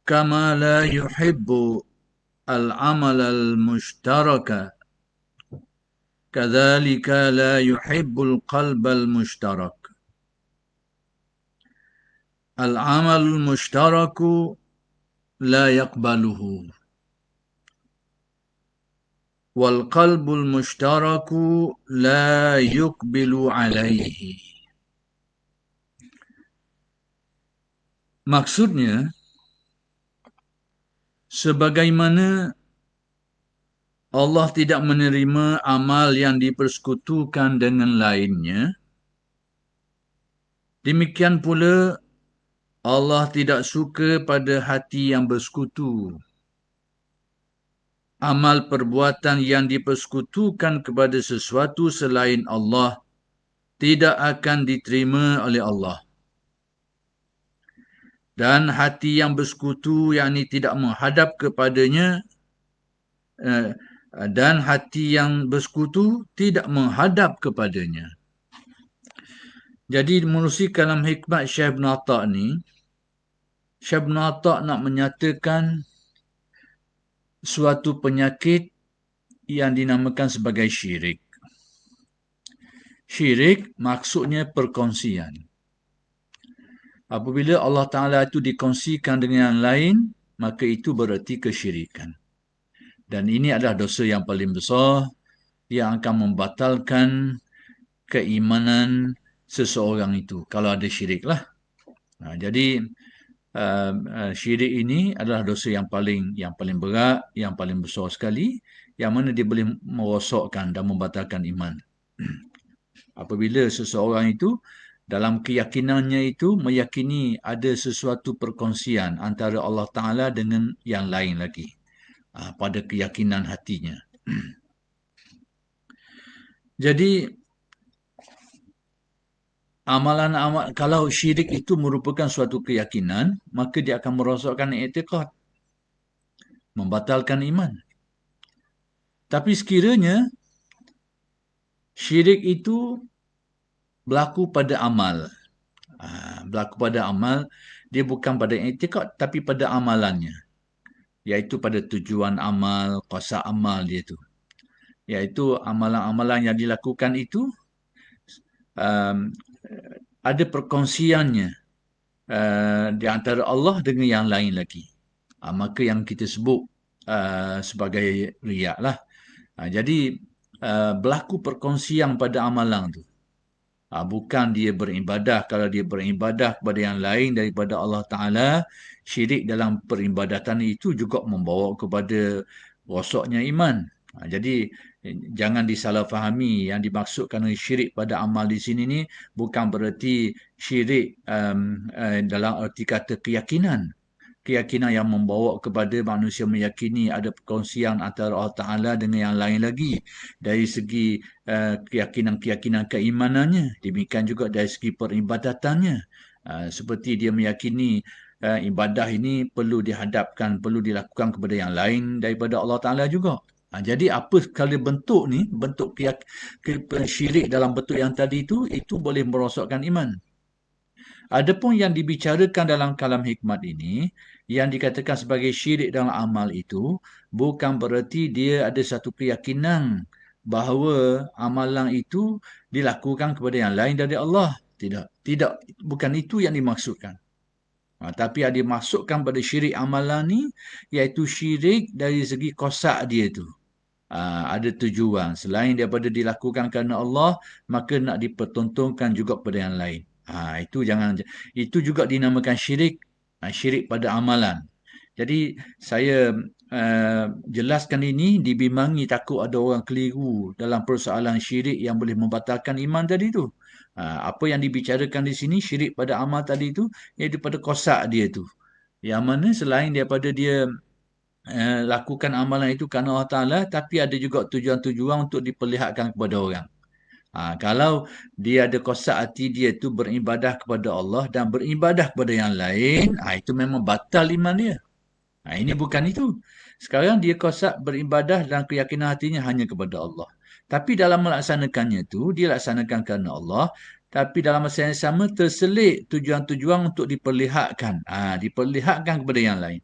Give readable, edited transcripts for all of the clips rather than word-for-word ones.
كما لا يحب العمل المشترك كذلك لا يحب القلب المشترك. العمل المشترك لا يقبله، والقلب المشترك لا يقبل عليه. Maksudnya, sebagaimana Allah tidak menerima amal yang dipersekutukan dengan lainnya, demikian pula Allah tidak suka pada hati yang bersekutu. Amal perbuatan yang dipersekutukan kepada sesuatu selain Allah tidak akan diterima oleh Allah. Dan hati yang bersekutu, yakni tidak menghadap kepadanya, dan hati yang bersekutu tidak menghadap kepadanya. Jadi menerusi kalam hikmat Syekh Ibn Atta' ni, Syekh Ibn Atta' nak menyatakan suatu penyakit yang dinamakan sebagai syirik. Syirik maksudnya perkongsian. Apabila Allah Ta'ala itu dikongsikan dengan yang lain, maka itu bererti kesyirikan. Dan ini adalah dosa yang paling besar yang akan membatalkan keimanan seseorang itu. Kalau ada syirik lah. Jadi syirik ini adalah dosa yang paling berat, yang paling besar sekali, yang mana dia boleh merosakkan dan membatalkan iman. Apabila seseorang itu dalam keyakinannya itu meyakini ada sesuatu perkongsian antara Allah Ta'ala dengan yang lain lagi pada keyakinan hatinya. Jadi amalan-amalan, kalau syirik itu merupakan suatu keyakinan, maka dia akan merosakkan i'tiqad, membatalkan iman. Tapi sekiranya syirik itu berlaku pada amal, dia bukan pada i'tiqad tapi pada amalannya, iaitu pada tujuan amal, qasad amal dia tu, iaitu amalan-amalan yang dilakukan itu ada perkongsiannya di antara Allah dengan yang lain lagi. Maka yang kita sebut sebagai riak lah. Jadi berlaku perkongsian pada amalan tu. Bukan dia beribadah. Kalau dia beribadah kepada yang lain daripada Allah Ta'ala, syirik dalam peribadatan itu juga membawa kepada rosaknya iman. Jadi jangan disalahfahami, yang dimaksudkan syirik pada amal di sini ni bukan bererti syirik dalam erti kata keyakinan. Keyakinan yang membawa kepada manusia meyakini ada perkongsian antara Allah Ta'ala dengan yang lain lagi. Dari segi keyakinan-keyakinan keimanannya. Demikian juga dari segi peribadatannya. Seperti dia meyakini ibadah ini perlu dihadapkan, perlu dilakukan kepada yang lain daripada Allah Ta'ala juga. Jadi apa sekali bentuk ni, bentuk syirik dalam bentuk yang tadi itu boleh merosakkan iman. Adapun yang dibicarakan dalam kalam hikmat ini, yang dikatakan sebagai syirik dalam amal itu, bukan bererti dia ada satu keyakinan bahawa amalan itu dilakukan kepada yang lain dari Allah. Tidak, bukan itu yang dimaksudkan. Tapi yang dimaksudkan pada syirik amalan ni, iaitu syirik dari segi qasad dia tu. Ada tujuan. Selain daripada dilakukan kerana Allah, maka nak dipertontonkan juga kepada yang lain. Itu juga dinamakan syirik, syirik pada amalan. Jadi saya jelaskan ini dibimbangi takut ada orang keliru dalam persoalan syirik yang boleh membatalkan iman tadi tu. Apa yang dibicarakan di sini syirik pada amal tadi tu, iaitu pada qasad dia tu. Yang mana selain daripada dia lakukan amalan itu kerana Allah Ta'ala, tapi ada juga tujuan-tujuan untuk diperlihatkan kepada orang. Kalau dia ada qasad hati dia tu beribadah kepada Allah dan beribadah kepada yang lain, itu memang batal iman dia. Ini bukan itu. Sekarang dia qasad beribadah dan keyakinan hatinya hanya kepada Allah. Tapi dalam melaksanakannya tu, dia laksanakan kerana Allah, tapi dalam masa yang sama terselit tujuan-tujuan untuk diperlihatkan. Diperlihatkan kepada yang lain.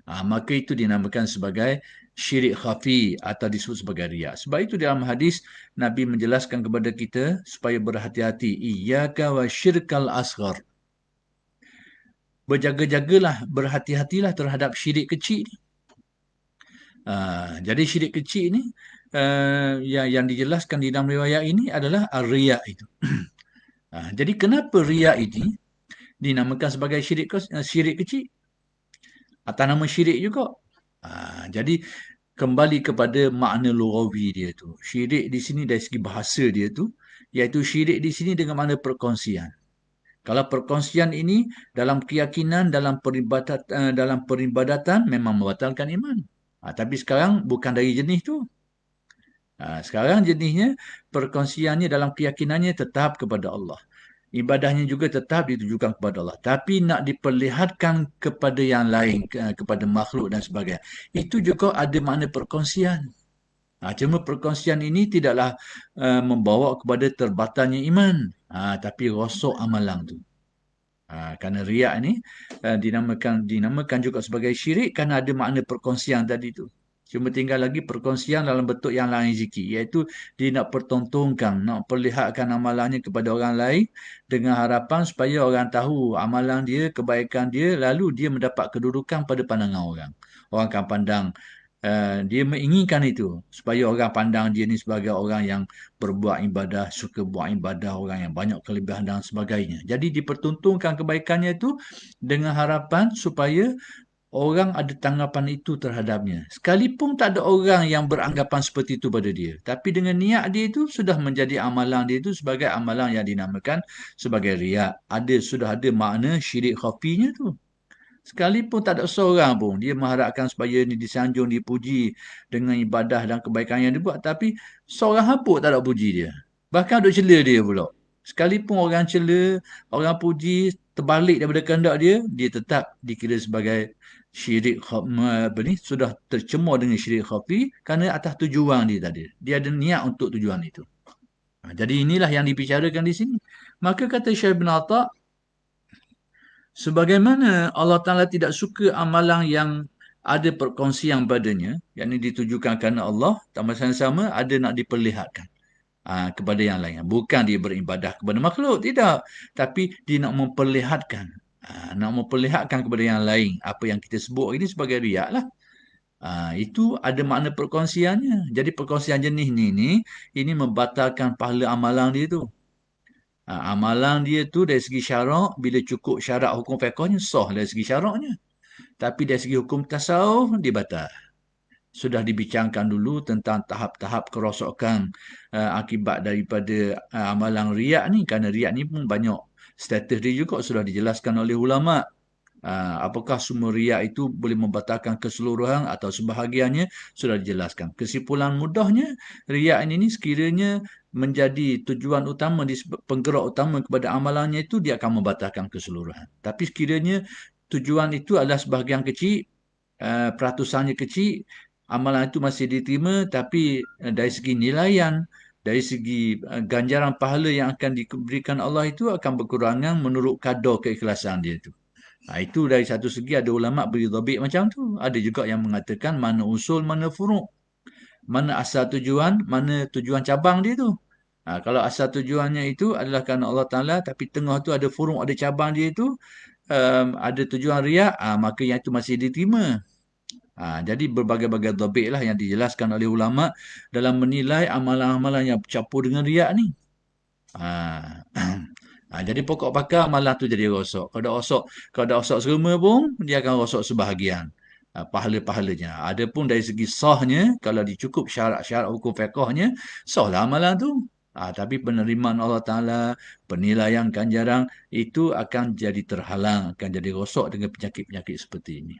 Maka itu dinamakan sebagai syirik khafi atau disebut sebagai riya. Sebab itu dalam hadis Nabi menjelaskan kepada kita supaya berhati-hati. Iyyaka wa syirkal asghar. Berjaga-jagalah, berhati-hatilah terhadap syirik kecil. Jadi syirik kecil ni yang dijelaskan di dalam riwayat ini adalah riya itu. Jadi kenapa riya ini dinamakan sebagai syirik kecil? Atas nama syirik juga. Jadi kembali kepada makna lughawi dia tu. Syirik di sini dari segi bahasa dia tu, iaitu syirik di sini dengan makna perkongsian. Kalau perkongsian ini dalam keyakinan, dalam peribadatan memang membatalkan iman. Tapi sekarang bukan dari jenis tu. Sekarang jenisnya perkongsiannya dalam keyakinannya tetap kepada Allah. Ibadahnya juga tetap ditujukan kepada Allah. Tapi nak diperlihatkan kepada yang lain, kepada makhluk dan sebagainya. Itu juga ada makna perkongsian. Cuma perkongsian ini tidaklah membawa kepada terbatalnya iman. Tapi rosak amalan tu. Kerana riak ni dinamakan juga sebagai syirik kerana ada makna perkongsian tadi tu. Cuma tinggal lagi perkongsian dalam bentuk yang lain sikit, iaitu dia nak pertontonkan, nak perlihatkan amalannya kepada orang lain dengan harapan supaya orang tahu amalan dia, kebaikan dia, lalu dia mendapat kedudukan pada pandangan orang. Orang akan pandang dia menginginkan itu supaya orang pandang dia ni sebagai orang yang berbuat ibadah, suka buat ibadah, orang yang banyak kelebihan dan sebagainya. Jadi dipertontonkan kebaikannya itu dengan harapan supaya orang ada tanggapan itu terhadapnya. Sekalipun tak ada orang yang beranggapan seperti itu pada dia. Tapi dengan niat dia itu sudah menjadi amalan dia itu sebagai amalan yang dinamakan sebagai riak. Sudah ada makna syirik khafinya tu. Sekalipun tak ada seorang pun, dia mengharapkan supaya ini disanjung, dipuji dengan ibadah dan kebaikan yang dibuat. Tapi seorang hapuk tak ada puji dia. Bahkan ada cela dia pula. Sekalipun orang cela, orang puji, terbalik daripada kehendak dia, dia tetap dikira sebagai syirik sudah tercemar dengan syirik khafi kerana atas tujuan dia tadi. Dia ada niat untuk tujuan itu. Jadi inilah yang dibicarakan di sini. Maka kata Syekh bin Atta', sebagaimana Allah Ta'ala tidak suka amalan yang ada perkongsian padanya, yang ini ditujukan kerana Allah, sama-sama ada nak diperlihatkan kepada yang lain. Bukan dia beribadah kepada makhluk, tidak. Tapi dia nak memperlihatkan. Nak memperlihatkan kepada yang lain. Apa yang kita sebut ini sebagai riak lah. Itu ada makna perkongsiannya. Jadi perkongsian jenis ni ini membatalkan pahala amalan dia tu. Amalan dia tu dari segi syarak, bila cukup syarat hukum fiqhnya, sah dari segi syaraknya. Tapi dari segi hukum tasawuf, dia batal. Sudah dibincangkan dulu tentang tahap-tahap kerosakan akibat daripada amalan riak ni. Kerana riak ni pun banyak status dia juga sudah dijelaskan oleh ulama'. Apakah semua riak itu boleh membatalkan keseluruhan atau sebahagiannya, sudah dijelaskan. Kesimpulan mudahnya, riak ini sekiranya menjadi tujuan utama, penggerak utama kepada amalannya itu, dia akan membatalkan keseluruhan. Tapi sekiranya tujuan itu adalah sebahagian kecil, peratusannya kecil, amalan itu masih diterima, tapi dari segi nilaian, dari segi ganjaran pahala yang akan diberikan Allah itu akan berkurangan menurut kadar keikhlasan dia itu. Itu dari satu segi ada ulama' beri dhabit macam tu. Ada juga yang mengatakan mana usul, mana furuk. Mana asal tujuan, mana tujuan cabang dia tu. Kalau asal tujuannya itu adalah kerana Allah Ta'ala, tapi tengah tu ada furuk, ada cabang dia itu, ada tujuan riak, maka yang itu masih diterima. Jadi berbagai-bagai dhabit lah yang dijelaskan oleh ulama' dalam menilai amalan-amalan yang bercampur dengan riak ni. Jadi pokok pakar malah tu jadi rosak. Kalau dah rosak seruma pun, dia akan rosak sebahagian pahala-pahalanya. Adapun dari segi sahnya, kalau dicukup syarat-syarat hukum fiqhnya, sahlah amalan tu. Tapi penerimaan Allah Ta'ala, penilaian ganjaran, itu akan jadi terhalang, akan jadi rosak dengan penyakit-penyakit seperti ini.